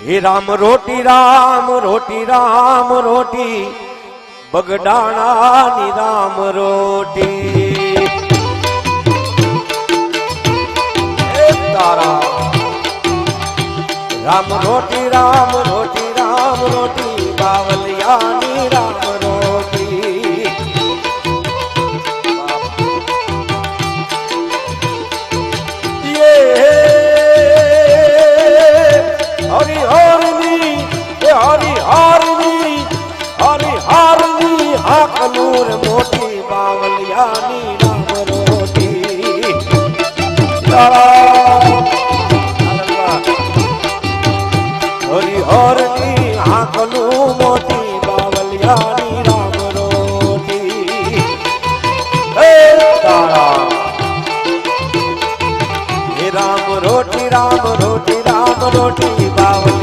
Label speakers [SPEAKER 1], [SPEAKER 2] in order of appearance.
[SPEAKER 1] हे राम रोटी राम रोटी राम रोटी बगडाणा नी राम रोटी तारा राम रोटी राम रोटी राम रोटी बावलिया नी राम रोटी ये हरि हरनी हरि हरनी हरि हरनी हाकनूर मोटी बावलिया नी राम रोटी हरि हरनी हाकनू मोटी बावलिया नी राम रोटी तारा हे राम रोटी राम रोटी राम रोटी